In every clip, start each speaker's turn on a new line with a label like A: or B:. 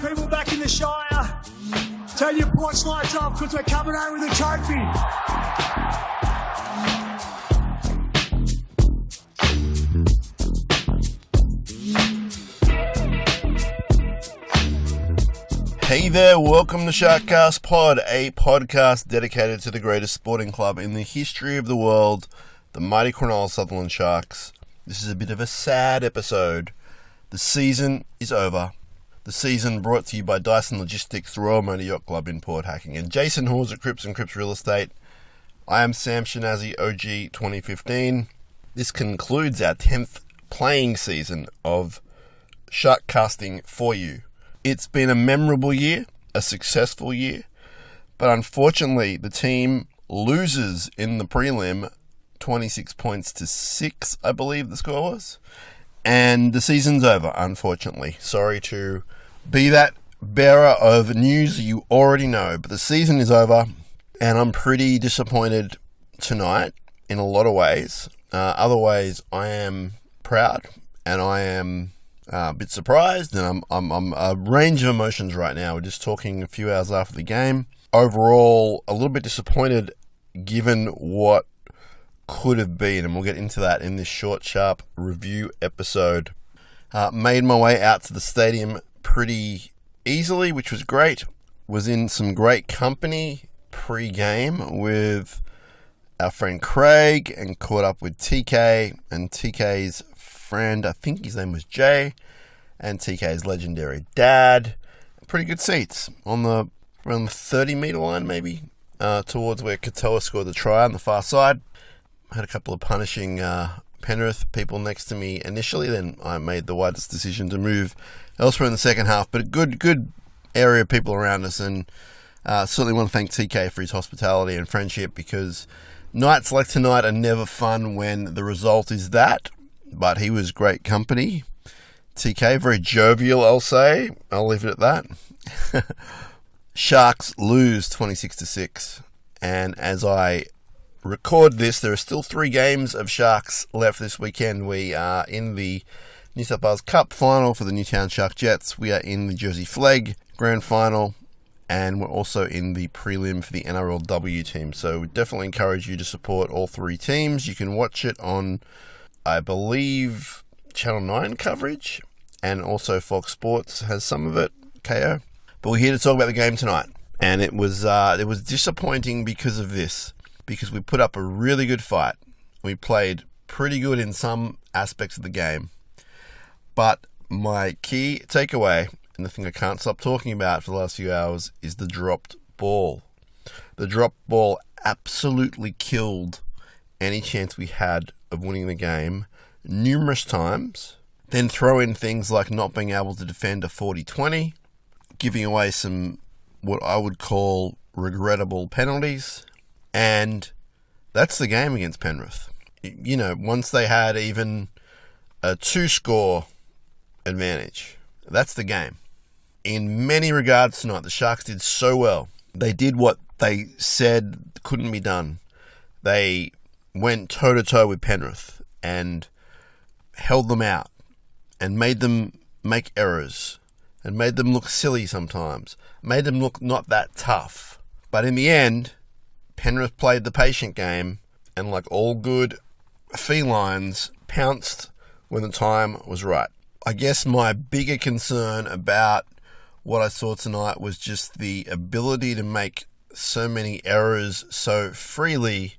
A: people back in the Shire. Turn your porch lights off because we're coming home with a trophy.
B: Hey there, welcome to SharkCast Pod, a podcast dedicated to the greatest sporting club in the history of the world, the mighty Cronulla Sharks. This is a bit of a sad episode. The season is over. The season brought to you by Dyson Logistics, the Royal Motor Yacht Club in Port Hacking, and Jason Hawes at Cripps & Cripps Real Estate. I am Sam Shinazzi, OG 2015. This concludes our 10th playing season of SharkCasting for you. It's been a memorable year, a successful year, but unfortunately the team loses in the prelim 26 points to 6, I believe the score was, and the season's over, unfortunately. Sorry to be that bearer of news you already know, but the season is over, and I'm pretty disappointed tonight in a lot of ways. Other ways, I am proud, and I am a bit surprised, and I'm a range of emotions right now. We're just talking a few hours after the game. Overall, a little bit disappointed given what could have been, and we'll get into that in this short, sharp review episode. Made my way out to the stadium pretty easily, which was great. Was in some great company pre-game with our friend Craig, and caught up with TK and TK's friend, I think his name was Jay, and TK's legendary dad. Pretty good seats on the around the 30-meter line, maybe, towards where Katoa scored the try on the far side. Had a couple of punishing Penrith people next to me initially, then I made the wisest decision to move elsewhere in the second half. But a good area of people around us, and certainly want to thank TK for his hospitality and friendship, because nights like tonight are never fun when the result is that. But he was great company. TK, very jovial, I'll say. I'll leave it at that. Sharks lose 26-6. And as I record this, there are still 3 games of Sharks left this weekend. We are in the New South Wales Cup final for the Newtown Shark Jets. We are in the Jersey Flegg Grand Final. And we're also in the prelim for the NRLW team. So we definitely encourage you to support all 3 teams. You can watch it on, I believe, Channel 9 coverage, and also Fox Sports has some of it, KO. But we're here to talk about the game tonight, and it was disappointing because of this, because we put up a really good fight. We played pretty good in some aspects of the game, but my key takeaway, and the thing I can't stop talking about for the last few hours, is the dropped ball. The dropped ball absolutely killed any chance we had of winning the game numerous times. Then throw in things like not being able to defend a 40-20, giving away some what I would call regrettable penalties, and that's the game against Penrith. You know, once they had even a 2-score advantage, that's the game. In many regards tonight, the Sharks did so well. They did what they said couldn't be done. They went toe-to-toe with Penrith and held them out and made them make errors and made them look silly sometimes, made them look not that tough. But in the end, Penrith played the patient game and, like all good felines, pounced when the time was right. I guess my bigger concern about what I saw tonight was just the ability to make so many errors so freely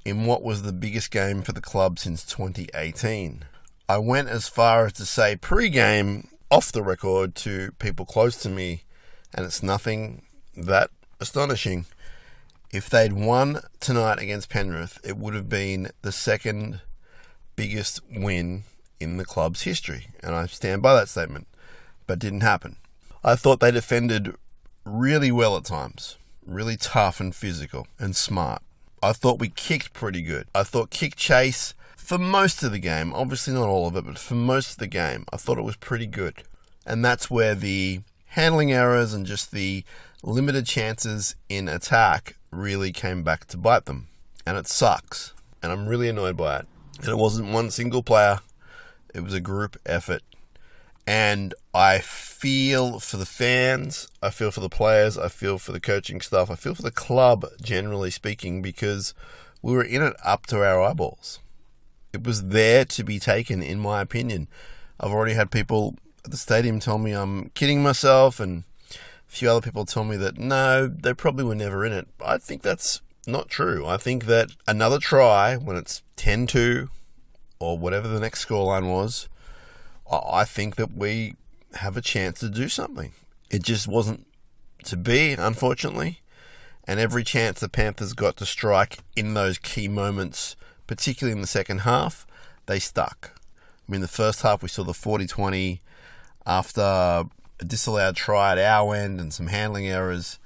B: in what was the biggest game for the club since 2018. I went as far as to say pre-game, off the record, to people close to me, and it's nothing that astonishing. If they'd won tonight against Penrith, it would have been the second biggest win in the club's history, and I stand by that statement, but it didn't happen. I thought they defended really well at times, really tough and physical and smart. I thought we kicked pretty good. I thought kick chase for most of the game, obviously not all of it, but for most of the game, I thought it was pretty good. And that's where the handling errors and just the limited chances in attack really came back to bite them. And it sucks. And I'm really annoyed by it. And it wasn't one single player. It was a group effort. And I feel for the fans, I feel for the players, I feel for the coaching staff, I feel for the club, generally speaking, because we were in it up to our eyeballs. It was there to be taken, in my opinion. I've already had people at the stadium tell me I'm kidding myself, and a few other people tell me that no, they probably were never in it. I think that's not true. I think that another try, when it's 10-2, or whatever the next scoreline was, I think that we have a chance to do something. It just wasn't to be, unfortunately. And every chance the Panthers got to strike in those key moments, particularly in the second half, they stuck. I mean, the first half we saw the 40-20 after a disallowed try at our end and some handling errors.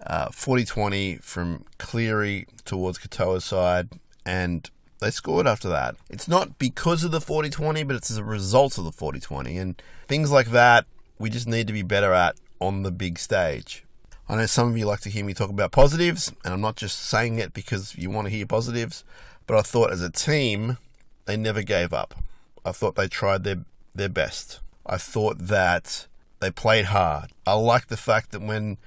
B: 40-20 from Cleary towards Katoa's side, and they scored after that. It's not because of the 40-20, but it's as a result of the 40-20. And things like that, we just need to be better at on the big stage. I know some of you like to hear me talk about positives, and I'm not just saying it because you want to hear positives, but I thought as a team, they never gave up. I thought they tried their best. I thought that they played hard. I like the fact that when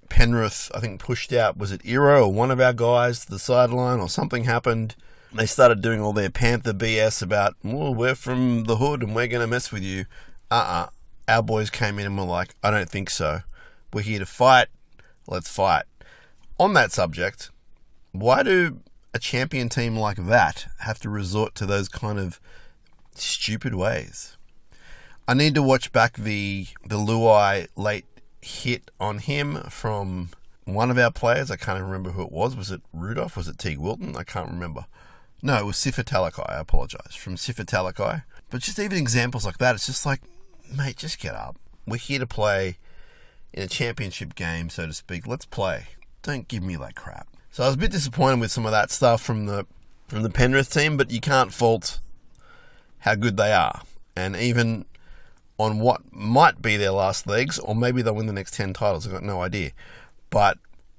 B: Penrith, I think, pushed out, was it Iro or one of our guys to the sideline or something happened, they started doing all their Panther BS about, well, we're from the hood and we're going to mess with you. Our boys came in and were like, I don't think so. We're here to fight. Let's fight. On that subject, why do a champion team like that have to resort to those kind of stupid ways? I need to watch back the Luai late hit on him from one of our players. I can't even remember who it was. Was it Rudolph? Was it Teague Wilton? I can't remember. No, it was Sifa Talakai. I apologise. From Sifa Talakai. But just even examples like that, it's just like, mate, just get up. We're here to play in a championship game, so to speak. Let's play. Don't give me that crap. So I was a bit disappointed with some of that stuff from the Penrith team, but you can't fault how good they are. And even on what might be their last legs, or maybe they'll win the next 10 titles, I've got no idea. But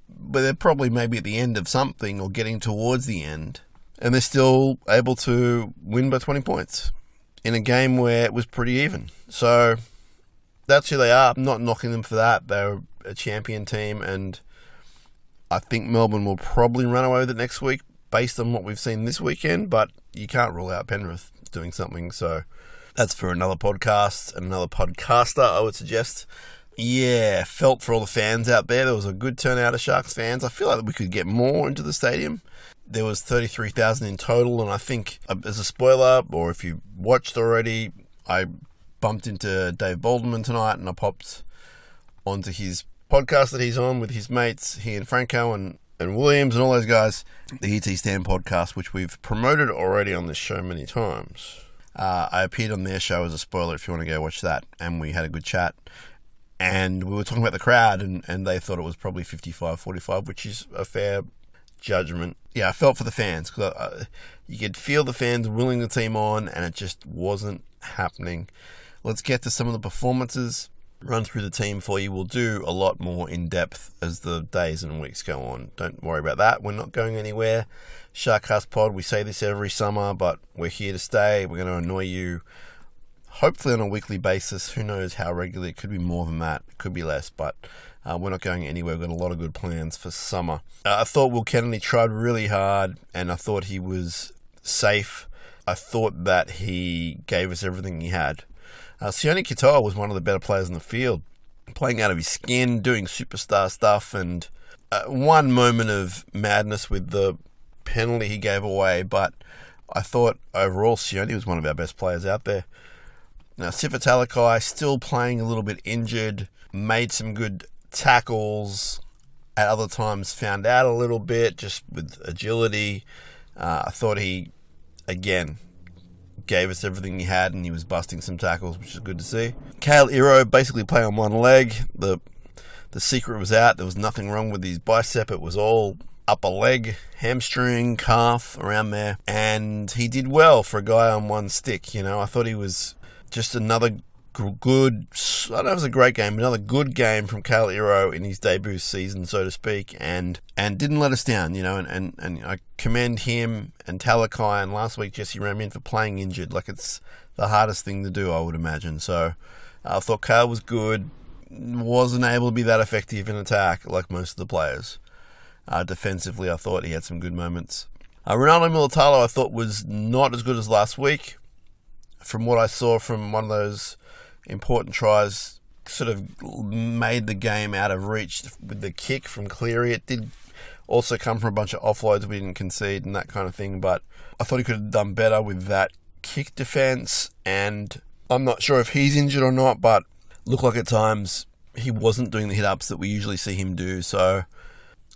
B: they're probably maybe at the end of something or getting towards the end, and they're still able to win by 20 points in a game where it was pretty even. So that's who they are. I'm not knocking them for that. They're a champion team, and I think Melbourne will probably run away with it next week based on what we've seen this weekend, but you can't rule out Penrith doing something. So that's for another podcast and another podcaster, I would suggest. Yeah, felt for all the fans out there. There was a good turnout of Sharks fans. I feel like we could get more into the stadium. There was 33,000 in total, and I think, as a spoiler, or if you watched already, I bumped into Dave Boldenman tonight, and I popped onto his podcast that he's on with his mates, he and Franco and Williams and all those guys, the ET Stand podcast, which we've promoted already on this show many times. I appeared on their show as a spoiler if you want to go watch that, and we had a good chat. And we were talking about the crowd, and they thought it was probably 55-45, which is a fair judgment. Yeah, I felt for the fans, because you could feel the fans willing the team on, and it just wasn't happening. Let's get to some of the performances, run through the team for you. We'll do a lot more in depth as the days and weeks go on. Don't worry about that. We're not going anywhere. SharkCast Pod, we say this every summer, but we're here to stay. We're going to annoy you, hopefully on a weekly basis. Who knows how regularly? It could be more than that. It could be less, but we're not going anywhere. We've got a lot of good plans for summer. I thought Will Kennedy tried really hard, and I thought he was safe. I thought that he gave us everything he had. Sione Katoa was one of the better players in the field, playing out of his skin, doing superstar stuff, and one moment of madness with the penalty he gave away, but I thought overall Sione was one of our best players out there. Now, Sifa Talakai still playing a little bit injured, made some good tackles, at other times found out a little bit just with agility. I thought he, again, gave us everything he had, and he was busting some tackles, which is good to see. Kale Iro basically playing on one leg. The secret was out. There was nothing wrong with his bicep. It was all upper leg, hamstring, calf, around there. And he did well for a guy on one stick. You know, I thought he was just another good, I don't know if it was a great game, but another good game from Kale Iro in his debut season, so to speak, and didn't let us down, you know, and I commend him and Talakai, and last week Jesse Ramian for playing injured. Like, it's the hardest thing to do, I would imagine. So I thought Kale was good. Wasn't able to be that effective in attack like most of the players. Defensively, I thought he had some good moments. Ronaldo Militalo, I thought, was not as good as last week. From what I saw from one of those important tries, sort of made the game out of reach with the kick from Cleary. It did also come from a bunch of offloads we didn't concede and that kind of thing, but I thought he could have done better with that kick defense, and I'm not sure if he's injured or not, but looked like at times he wasn't doing the hit-ups that we usually see him do. So,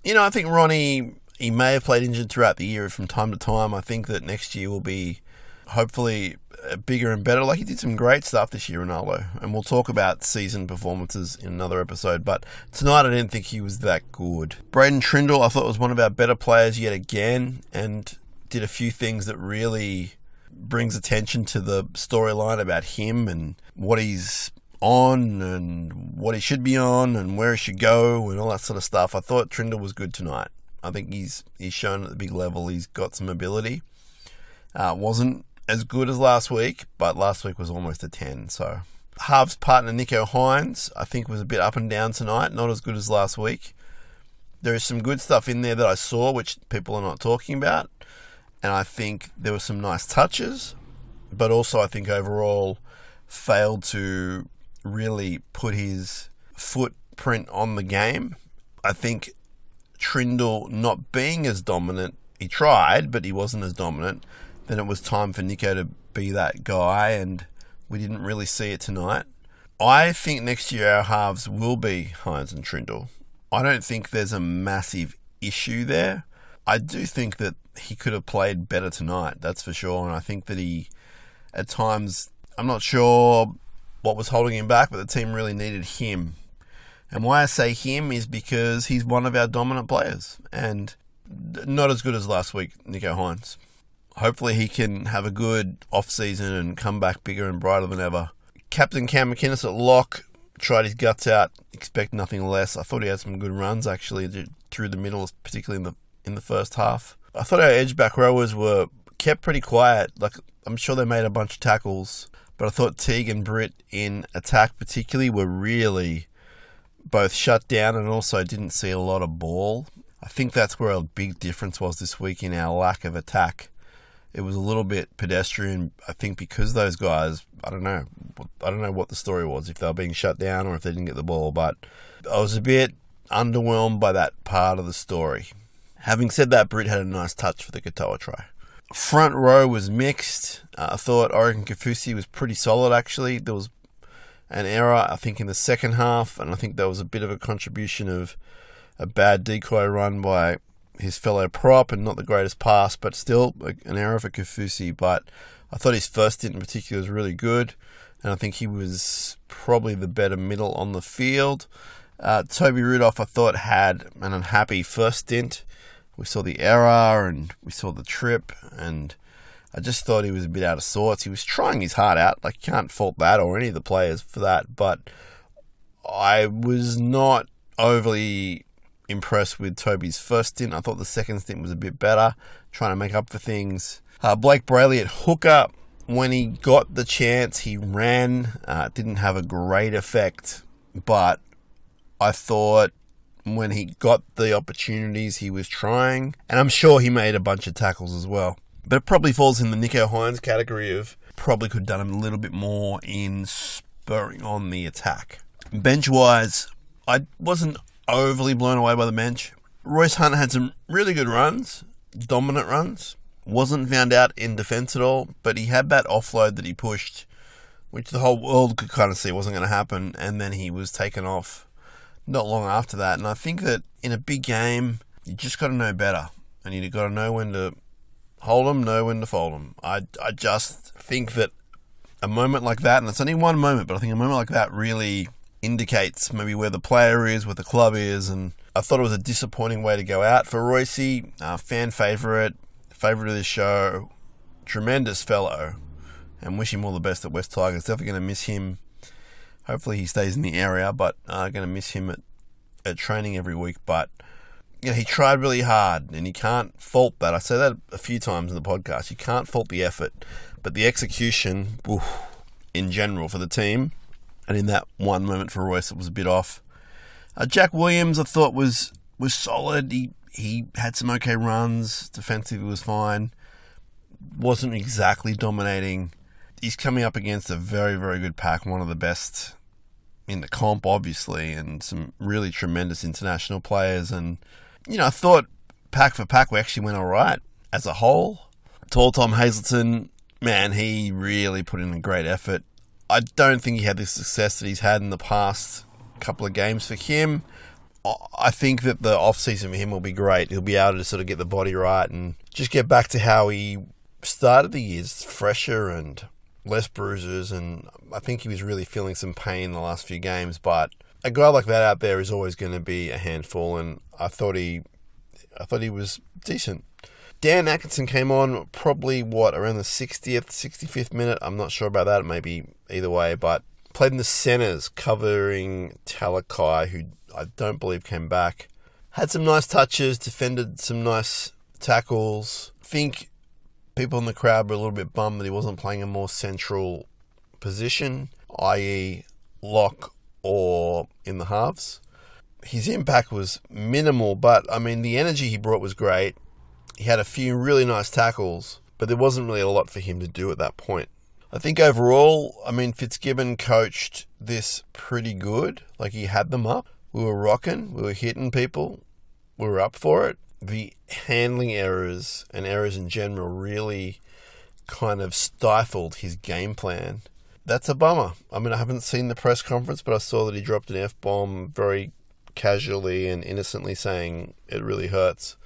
B: I think Ronnie, he may have played injured throughout the year from time to time. I think that next year will be hopefully bigger and better. Like, he did some great stuff this year, Ronaldo, and we'll talk about season performances in another episode, but tonight I didn't think he was that good. Braden Trindle, I thought, was one of our better players yet again, and did a few things that really brings attention to the storyline about him and what he's on and what he should be on and where he should go and all that sort of stuff. I thought Trindle was good tonight. I think he's shown at the big level he's got some ability. Wasn't as good as last week, but last week was almost a 10. So Halves partner Nico Hines, I think, was a bit up and down tonight, not as good as last week. There is some good stuff in there that I saw which people are not talking about, and I think there were some nice touches, but also I think overall failed to really put his footprint on the game. I think Trindle not being as dominant, he tried, but he wasn't as dominant. Then it was time for Nico to be that guy, and we didn't really see it tonight. I think next year our halves will be Hines and Trindle. I don't think there's a massive issue there. I do think that he could have played better tonight, that's for sure, and I think that he, at times, I'm not sure what was holding him back, but the team really needed him. And why I say him is because he's one of our dominant players, and not as good as last week, Nico Hines. Hopefully he can have a good off-season and come back bigger and brighter than ever. Captain Cam McInnes at lock, tried his guts out, expect nothing less. I thought he had some good runs, actually, through the middle, particularly in the first half. I thought our edge-back rowers were kept pretty quiet. Like, I'm sure they made a bunch of tackles, but I thought Teague and Britt in attack particularly were really both shut down and also didn't see a lot of ball. I think that's where a big difference was this week in our lack of attack. It was a little bit pedestrian, I think, because those guys, I don't know what the story was, if they were being shut down or if they didn't get the ball, but I was a bit underwhelmed by that part of the story. Having said that, Britt had a nice touch for the Katoa try. Front row was mixed. I thought Oregon Kafusi was pretty solid, actually. There was an error, I think, in the second half, and I think there was a bit of a contribution of a bad decoy run by his fellow prop and not the greatest pass, but still an error for Kafusi. But I thought his first stint in particular was really good, and I think he was probably the better middle on the field. Toby Rudolph, I thought, had an unhappy first stint. We saw the error and we saw the trip, and I just thought he was a bit out of sorts. He was trying his heart out. Like, you can't fault that or any of the players for that, but I was not overly impressed with Toby's first stint. I thought the second stint was a bit better, trying to make up for things. Blake Brayley at hooker, when he got the chance, he ran. Didn't have a great effect, but I thought when he got the opportunities, he was trying, and I'm sure he made a bunch of tackles as well. But it probably falls in the Nico Hines category of probably could have done a little bit more in spurring on the attack. Bench-wise, I wasn't overly blown away by the bench. Royce Hunt had some really good runs, dominant runs. Wasn't found out in defence at all, but he had that offload that he pushed, which the whole world could kind of see wasn't going to happen, and then he was taken off not long after that. And I think that in a big game, you just got to know better, and you got to know when to hold them, know when to fold them. I just think that a moment like that, and it's only one moment, but I think a moment like that really indicates maybe where the player is, where the club is, and I thought it was a disappointing way to go out for Royce. Fan favourite of this show, tremendous fellow, and wish him all the best at West Tigers. Definitely going to miss him. Hopefully he stays in the area, but going to miss him at training every week. But he tried really hard, and you can't fault that. I say that a few times in the podcast. You can't fault the effort, but the execution, in general, for the team, And in that one moment for Royce, it was a bit off. Jack Williams, I thought, was solid. He had some okay runs. Defensively was fine. Wasn't exactly dominating. He's coming up against a very, very good pack, one of the best in the comp, obviously, and some really tremendous international players. And, I thought pack for pack, we actually went all right as a whole. Tall Tom Hazelton, man, he really put in a great effort. I don't think he had the success that he's had in the past couple of games for him. I think that the off-season for him will be great. He'll be able to sort of get the body right and just get back to how he started the years, fresher and less bruises, and I think he was really feeling some pain in the last few games, but a guy like that out there is always going to be a handful, and I thought he was decent. Dan Atkinson came on probably, around the 60th, 65th minute. I'm not sure about that. It may be either way, but played in the centres, covering Talakai, who I don't believe came back. Had some nice touches, defended some nice tackles. I think people in the crowd were a little bit bummed that he wasn't playing a more central position, i.e. lock or in the halves. His impact was minimal, but, the energy he brought was great. He had a few really nice tackles, but there wasn't really a lot for him to do at that point. I think overall, Fitzgibbon coached this pretty good. Like, he had them up. We were rocking. We were hitting people. We were up for it. The handling errors and errors in general really kind of stifled his game plan. That's a bummer. I haven't seen the press conference, but I saw that he dropped an F-bomb very casually and innocently, saying it really hurts.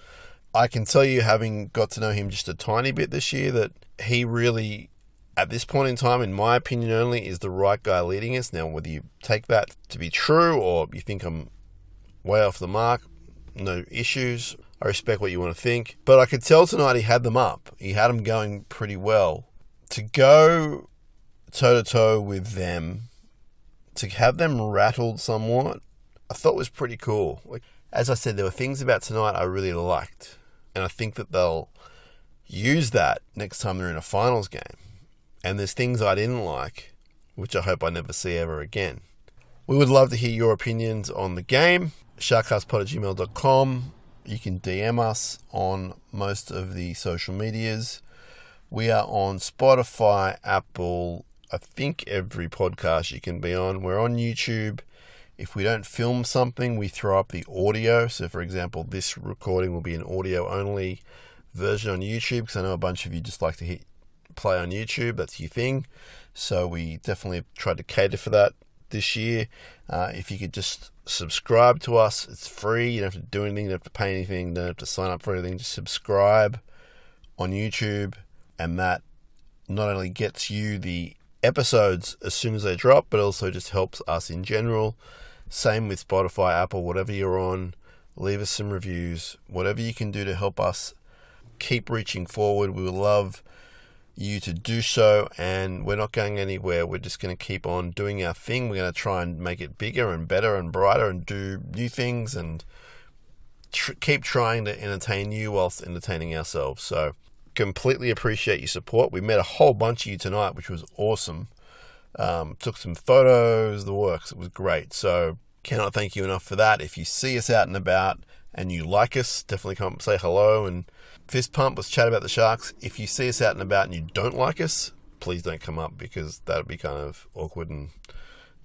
B: I can tell you, having got to know him just a tiny bit this year, that he really, at this point in time, in my opinion only, is the right guy leading us. Now, whether you take that to be true or you think I'm way off the mark, no issues. I respect what you want to think. But I could tell tonight he had them up. He had them going pretty well. To go toe-to-toe with them, to have them rattled somewhat, I thought was pretty cool. As I said, there were things about tonight I really liked. And I think that they'll use that next time they're in a finals game. And there's things I didn't like, which I hope I never see ever again. We would love to hear your opinions on the game. SharkCastPod@gmail.com. You can DM us on most of the social medias. We are on Spotify, Apple, I think every podcast you can be on. We're on YouTube. If we don't film something, we throw up the audio. So, for example, this recording will be an audio-only version on YouTube, because I know a bunch of you just like to hit play on YouTube. That's your thing. So we definitely tried to cater for that this year. If you could just subscribe to us, it's free. You don't have to do anything. You don't have to pay anything. You don't have to sign up for anything. Just subscribe on YouTube, and that not only gets you the episodes as soon as they drop, but also just helps us in general. Same with Spotify, Apple, whatever you're on. Leave us some reviews. Whatever you can do to help us keep reaching forward. We would love you to do so, and we're not going anywhere. We're just going to keep on doing our thing. We're going to try and make it bigger and better and brighter and do new things and keep trying to entertain you whilst entertaining ourselves. So completely appreciate your support. We met a whole bunch of you tonight, which was awesome. Took some photos, the works. It was great. So cannot thank you enough for that. If you see us out and about and you like us, definitely come say hello and fist pump. Let's chat about the Sharks. If you see us out and about and you don't like us, please don't come up, because that would be kind of awkward and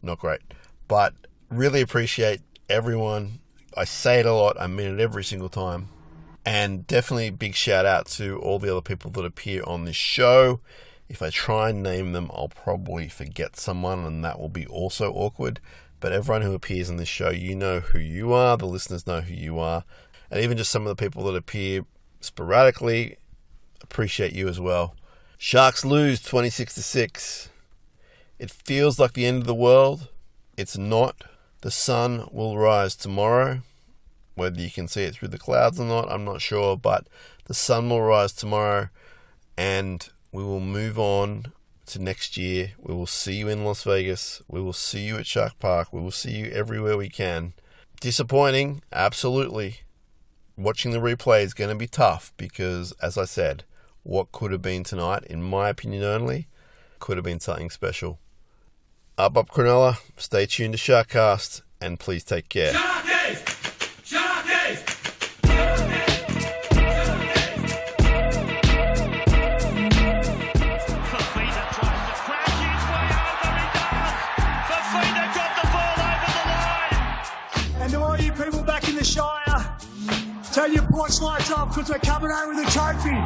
B: not great. But really appreciate everyone. I say it a lot. I mean it every single time. And definitely a big shout out to all the other people that appear on this show. If I try and name them, I'll probably forget someone, and that will be also awkward. But everyone who appears on this show, you know who you are. The listeners know who you are. And even just some of the people that appear sporadically, appreciate you as well. Sharks lose 26-6. It feels like the end of the world. It's not. The sun will rise tomorrow. Whether you can see it through the clouds or not, I'm not sure. But the sun will rise tomorrow, and we will move on to next year. We will see you in Las Vegas. We will see you at Shark Park. We will see you everywhere we can. Disappointing, absolutely. Watching the replay is going to be tough because, as I said, what could have been tonight, in my opinion only, could have been something special. Up Cronulla. Stay tuned to SharkCast, and please take care.
A: Sharkies! Sharkies!
C: Fafita tries to crash his way over, he does! Fafita got the ball over the line!
A: And to all you people back in the Shire, turn your porch lights off because we're coming home with a trophy.